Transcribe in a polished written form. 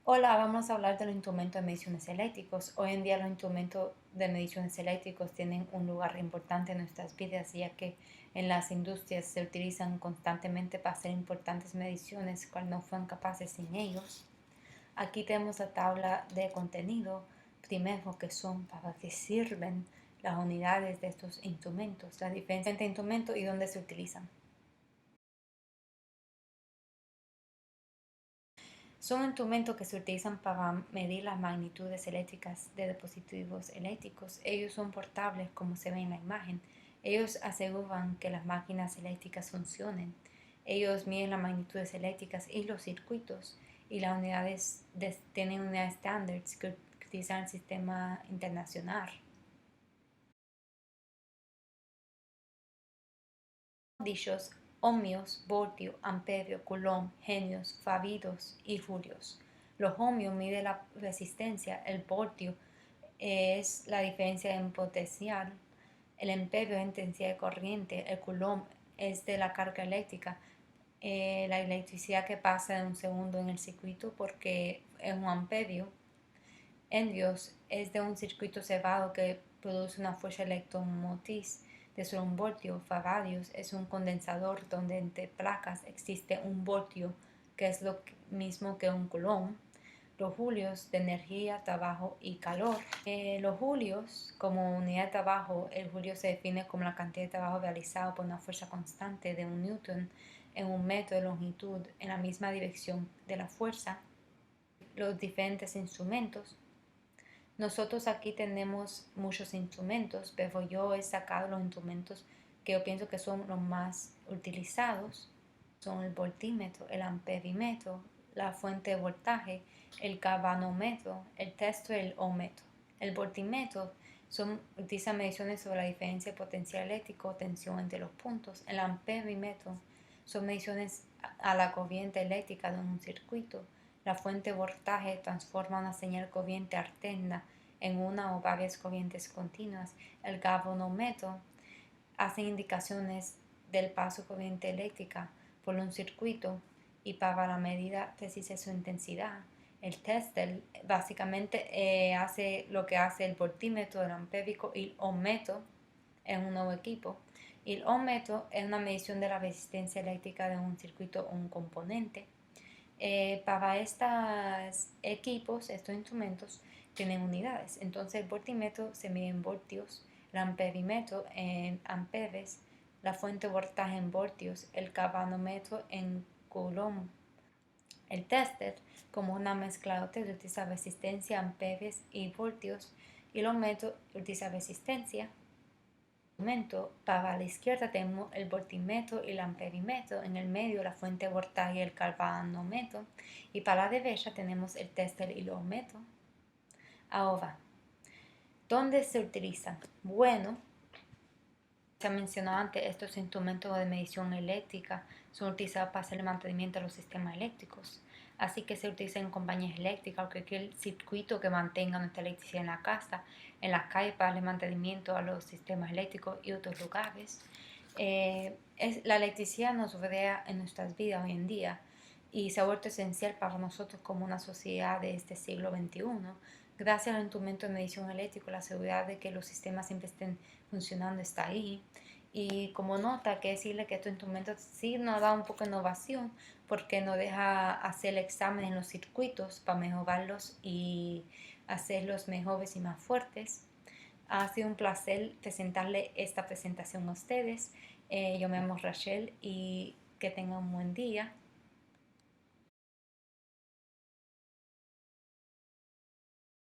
Hola, vamos a hablar de los instrumentos de mediciones eléctricos. Hoy en día los instrumentos de mediciones eléctricos tienen un lugar importante en nuestras vidas, ya que en las industrias se utilizan constantemente para hacer importantes mediciones, cual no fueron capaces sin ellos. Aquí tenemos la tabla de contenido, primero que son, para qué sirven las unidades de estos instrumentos, la diferencia entre instrumentos y dónde se utilizan. Son instrumentos que se utilizan para medir las magnitudes eléctricas de dispositivos eléctricos. Ellos son portables, como se ve en la imagen. Ellos aseguran que las máquinas eléctricas funcionen. Ellos miden las magnitudes eléctricas y los circuitos, y las unidades tienen unidades estándar que utilizan el sistema internacional. Dichos ohmios, voltio, amperio, coulomb, genios, farados y julios. Los ohmios miden la resistencia, el voltio es la diferencia en potencial, el amperio es intensidad de corriente, el coulomb es de la carga eléctrica, la electricidad que pasa en un segundo en el circuito porque es un amperio. Helios es de un circuito cerrado que produce una fuerza electromotriz de solo un voltio. Faradios es un condensador donde entre placas existe un voltio, que es lo mismo que un coulomb. Los julios de energía, trabajo y calor. Los julios, como unidad de trabajo, el julio se define como la cantidad de trabajo realizado por una fuerza constante de un newton en un metro de longitud en la misma dirección de la fuerza. Los diferentes instrumentos. Nosotros aquí tenemos muchos instrumentos, pero yo he sacado los instrumentos que yo pienso que son los más utilizados. Son el voltímetro, el amperímetro, la fuente de voltaje, el galvanómetro, el tester y el ohmmetro. El voltímetro utiliza mediciones sobre la diferencia de potencial eléctrico o tensión entre los puntos. El amperímetro son mediciones a la corriente eléctrica de un circuito. La fuente de voltaje transforma una señal corriente alterna en una o varias corrientes continuas. El galvanómetro hace indicaciones del paso corriente eléctrica por un circuito y para la medida precisa de su intensidad. El tester básicamente hace lo que hace el voltímetro, el ampérico y el ohmmetro en un nuevo equipo. Y el ohmmetro es una medición de la resistencia eléctrica de un circuito o un componente. Para estos equipos, estos instrumentos tienen unidades. Entonces el voltímetro se mide en voltios, el amperímetro en amperes, la fuente de voltaje en voltios, el galvanómetro en coulomb. El tester, como una mezcla de utiliza resistencia, amperes y voltios, y el ohmmetro utiliza resistencia. Para la izquierda tenemos el voltímetro y el amperímetro, en el medio la fuente de voltaje y el galvanómetro, y para la derecha tenemos el tester y el ohmmetro. Ahora, ¿dónde se utilizan? Bueno, se ha mencionado antes, estos instrumentos de medición eléctrica son utilizados para hacer el mantenimiento de los sistemas eléctricos. Así que se utiliza en compañías eléctricas o cualquier circuito que mantenga nuestra electricidad en la casa, en las calles para darle mantenimiento a los sistemas eléctricos y otros lugares. La electricidad nos rodea en nuestras vidas hoy en día y se ha vuelto esencial para nosotros como una sociedad de este siglo XXI. Gracias al instrumento de medición eléctrico, la seguridad de que los sistemas siempre estén funcionando está ahí. Y como nota, que decirle que estos instrumentos sí nos da un poco de innovación porque nos deja hacer el examen en los circuitos para mejorarlos y hacerlos mejores y más fuertes. Ha sido un placer presentarle esta presentación a ustedes. Yo me llamo Rachel y que tengan un buen día.